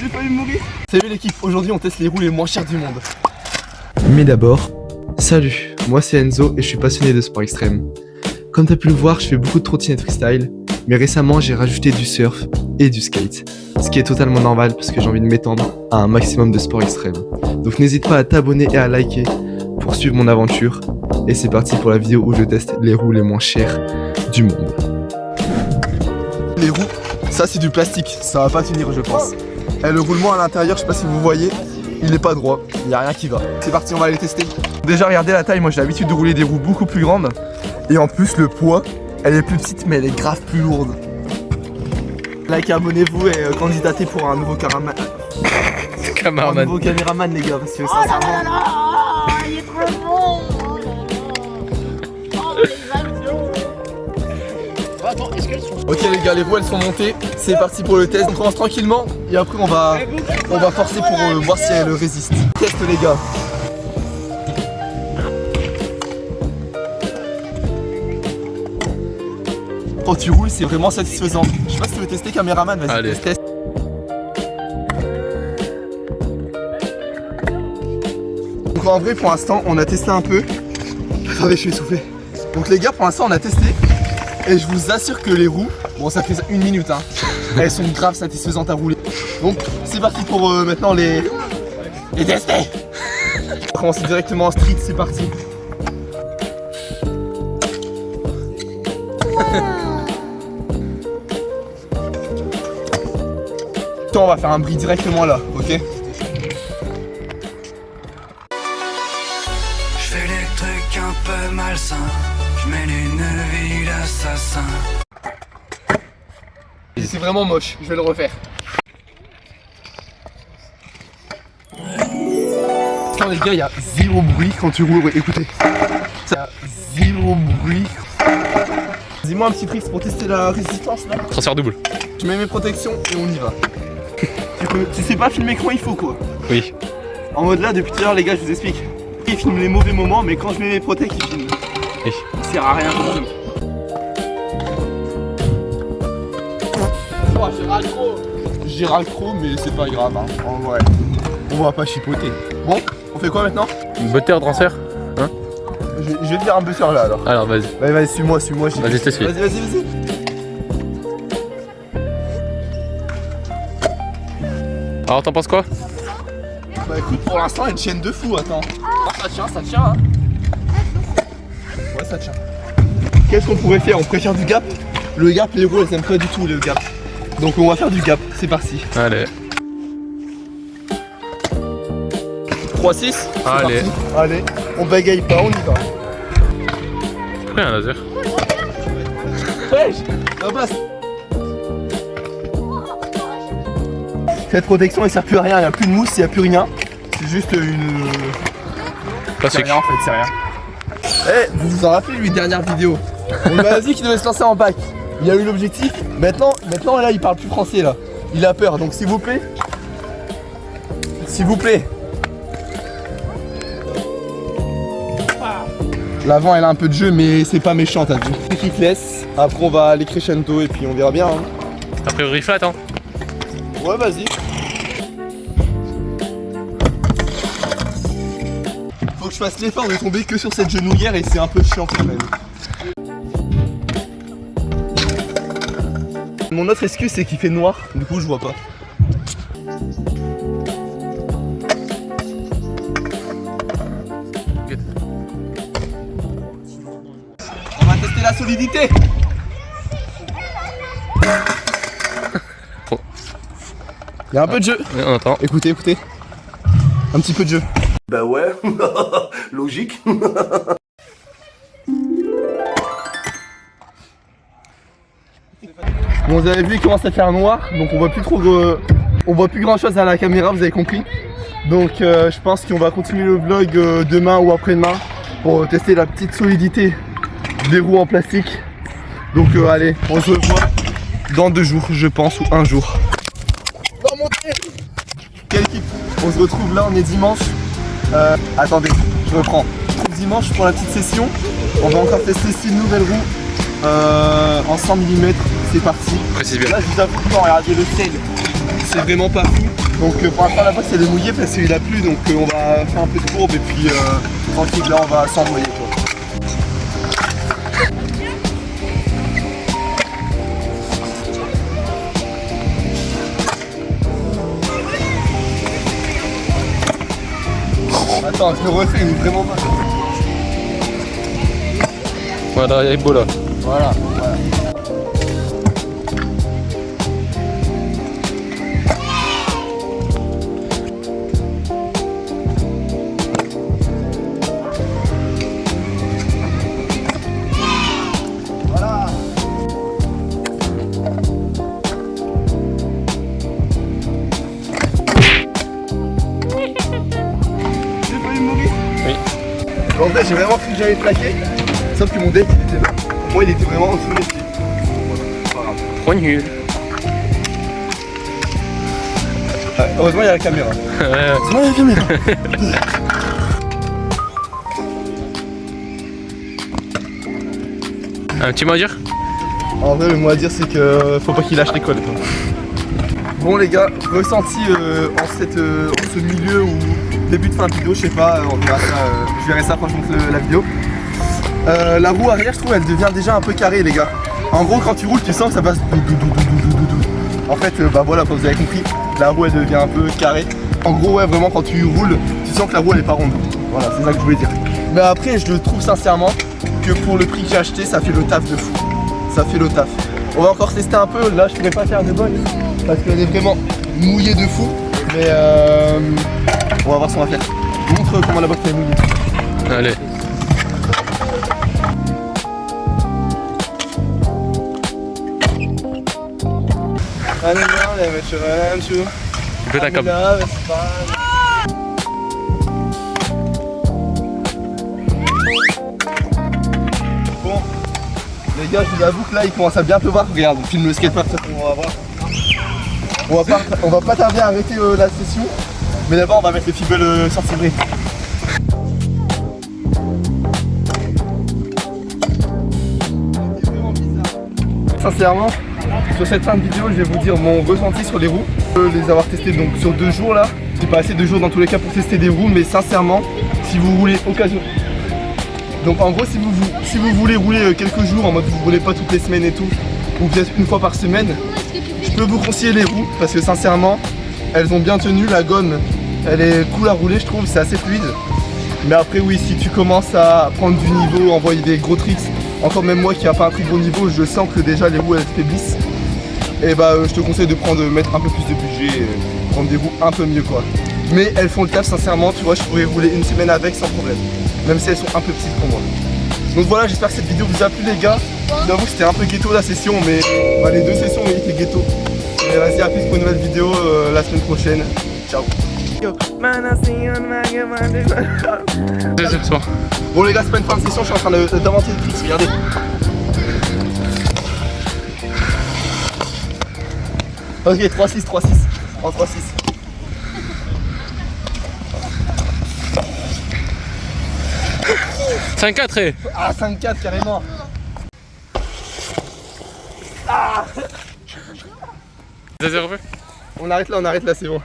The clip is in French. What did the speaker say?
J'ai failli mourir. Salut l'équipe, aujourd'hui on teste les roues les moins chères du monde. Mais d'abord, salut, moi c'est Enzo et je suis passionné de sport extrême. Comme t'as pu le voir, je fais beaucoup de trottinette freestyle, mais récemment j'ai rajouté du surf et du skate. Ce qui est totalement normal parce que j'ai envie de m'étendre à un maximum de sport extrême. Donc n'hésite pas à t'abonner et à liker pour suivre mon aventure. Et c'est parti pour la vidéo où je teste les roues les moins chères du monde. Les roues, ça c'est du plastique, ça va pas tenir je pense. Et le roulement à l'intérieur, je sais pas si vous voyez, il n'est pas droit, il n'y a rien qui va. C'est parti, on va les tester. Déjà regardez la taille, moi j'ai l'habitude de rouler des roues beaucoup plus grandes. Et en plus le poids, elle est plus petite mais elle est grave plus lourde. Like, abonnez-vous et candidatez pour un nouveau caméraman. Un nouveau caméraman les gars, parce que sincèrement... Il est trop bon. Attends, est-ce qu'elles sont... Ok les gars, les roues elles sont montées, c'est parti pour le test. On commence tranquillement et après on va forcer pour voir si elles résistent. Test les gars. Quand tu roules c'est vraiment satisfaisant. Je sais pas si tu veux tester caméraman, vas-y teste. Donc en vrai pour l'instant on a testé un peu. Attendez, je suis essoufflé. Donc les gars pour l'instant on a testé. Et je vous assure que les roues, bon ça fait 1 minute hein, elles sont grave satisfaisantes à rouler. Donc c'est parti pour maintenant les tester. On va commencer directement en street, c'est parti. On va faire un bris directement là, ok? Je fais des trucs un peu malsains, je mène une vie d'assassin. C'est vraiment moche, je vais le refaire. Putain les gars, il y a zéro bruit quand tu roules, écoutez. Il y a zéro bruit. Dis-moi un petit trick pour tester la résistance là. Transfert double. Je mets mes protections et on y va. Tu sais pas filmer quand il faut quoi. Oui. En mode là, depuis tout à l'heure les gars, je vous explique. Il filme les mauvais moments, mais quand je mets mes protections, il filme. Oui. Il sert à rien pour nous. Oh, j'ai râle trop, mais c'est pas grave hein. En vrai, on va pas chipoter. Bon, on fait quoi maintenant? Butter transfert hein? Je vais te dire un butter là alors. Alors vas-y. Vas-y, suis-moi. Vas-y, je te suis. Vas-y. Alors t'en penses quoi? Bah écoute, pour l'instant elle tienne de fou, attends. Ah, ça tient hein. Ouais, ça tient. Qu'est-ce qu'on pourrait faire? On pourrait faire du gap. Le gap, les roues elles aiment pas du tout le gap. Donc on va faire du gap, c'est parti. Allez. 3-6. Allez. Allez, on bagaille pas, on y va. Pourquoi un laser? Wesh, la passe. Cette protection elle sert plus à rien, il n'y a plus de mousse, il n'y a plus rien. C'est juste une... Plastique. C'est rien en fait, c'est rien. Eh, vous vous en rappelez lui, dernière vidéo? On m'a dit qu'il devait se lancer en bac. Il a eu l'objectif, maintenant là il parle plus français là. Il a peur, donc s'il vous plaît. L'avant elle a un peu de jeu mais c'est pas méchant t'as vu. Qui te laisse, après on va aller crescendo et puis on verra bien hein. A priori flat hein. Ouais vas-y. Faut que je fasse l'effort de tomber que sur cette genouillère et c'est un peu chiant quand même. Mon autre excuse c'est qu'il fait noir, du coup je vois pas. On va tester la solidité. Il y a un peu de jeu. On entend. Écoutez. Un petit peu de jeu. Bah ouais, logique. Bon, vous avez vu, il commence à faire noir, donc on voit plus trop, on voit plus grand chose à la caméra, vous avez compris. Donc je pense qu'on va continuer le vlog demain ou après-demain pour tester la petite solidité des roues en plastique. Donc allez, on se revoit dans 2 jours, je pense, ou 1 jour. Dans mon tête. Quelle équipe? On se retrouve là, on est dimanche. Attendez, je reprends. Dimanche pour la petite session. On va encore tester 6 nouvelles roues en 100 mm. C'est parti. Précise bien. Là, je vous avoue, quand regardez le sel, c'est vraiment pas fou. Donc pour l'instant la boxe elle est mouillée parce qu'il a plu, donc on va faire un peu de courbe et puis tranquille là on va s'envoyer quoi. Attends, je le refais, il est vraiment pas. Voilà, il est beau là. Voilà. En vrai j'ai vraiment cru que j'allais plaquer, sauf que mon deck il était là. Moi il était vraiment en dessous de mes pieds. C'est pas grave. Trop nul. Ouais, heureusement il y a la caméra. Heureusement il y a la caméra. Un petit mot à dire? En vrai le mot à dire c'est que faut pas qu'il lâche l'école. Bon les gars, ressenti en ce milieu où début de fin de vidéo, je sais pas, on verra ça, je verrai ça quand je monte la vidéo. La roue arrière je trouve elle devient déjà un peu carrée les gars. En gros quand tu roules tu sens que ça passe En fait bah voilà, comme vous avez compris, la roue elle devient un peu carrée. En gros ouais vraiment quand tu roules, tu sens que la roue elle est pas ronde. Voilà, c'est ça que je voulais dire. Mais après je le trouve sincèrement que pour le prix que j'ai acheté ça fait le taf de fou. Ça fait le taf. On va encore tester un peu, là je pourrais pas faire de box parce qu'elle est vraiment mouillée de fou. Mais on va voir ce qu'on va faire. Je vous montre comment la box est mouillée. Allez. Fais un câble. Bon, les gars, je vous avoue que là il commence à bien pleuvoir. Regarde, on filme le skatepark, ça on va voir. On va pas tarder à arrêter la session. Mais d'abord on va mettre le Fibel sorti vrai. Sincèrement, sur cette fin de vidéo, je vais vous dire mon ressenti sur les roues. Les avoir testées donc sur 2 jours là. J'ai pas assez de jours dans tous les cas pour tester des roues, mais sincèrement, si vous roulez occasion. Donc en gros, si vous voulez rouler quelques jours en mode vous roulez pas toutes les semaines et tout, ou peut-être une fois par semaine, je peux vous conseiller les roues parce que sincèrement, elles ont bien tenu. La gomme, elle est cool à rouler, je trouve, c'est assez fluide. Mais après oui, si tu commences à prendre du niveau, envoyer des gros tricks, encore même moi qui n'ai pas un très gros niveau, je sens que déjà les roues elles faiblissent. Et bah je te conseille de mettre un peu plus de budget et prendre des roues un peu mieux quoi. Mais elles font le taf sincèrement, tu vois, je pourrais rouler une semaine avec sans problème. Même si elles sont un peu petites pour moi. Donc voilà, j'espère que cette vidéo vous a plu les gars. J'avoue que c'était un peu ghetto la session, mais bah, les 2 sessions ont été ghetto. Et vas-y, à plus pour une nouvelle vidéo la semaine prochaine. Ciao. C'est bon. Bon les gars, c'est pas une fin de session, je suis en train d'inventer des tricks, regardez. Ok, 3-6, 3-6. En 3-6. C'est un 4 et... Ah, 5-4 carrément. Ah. Zéro. On arrête là, c'est bon.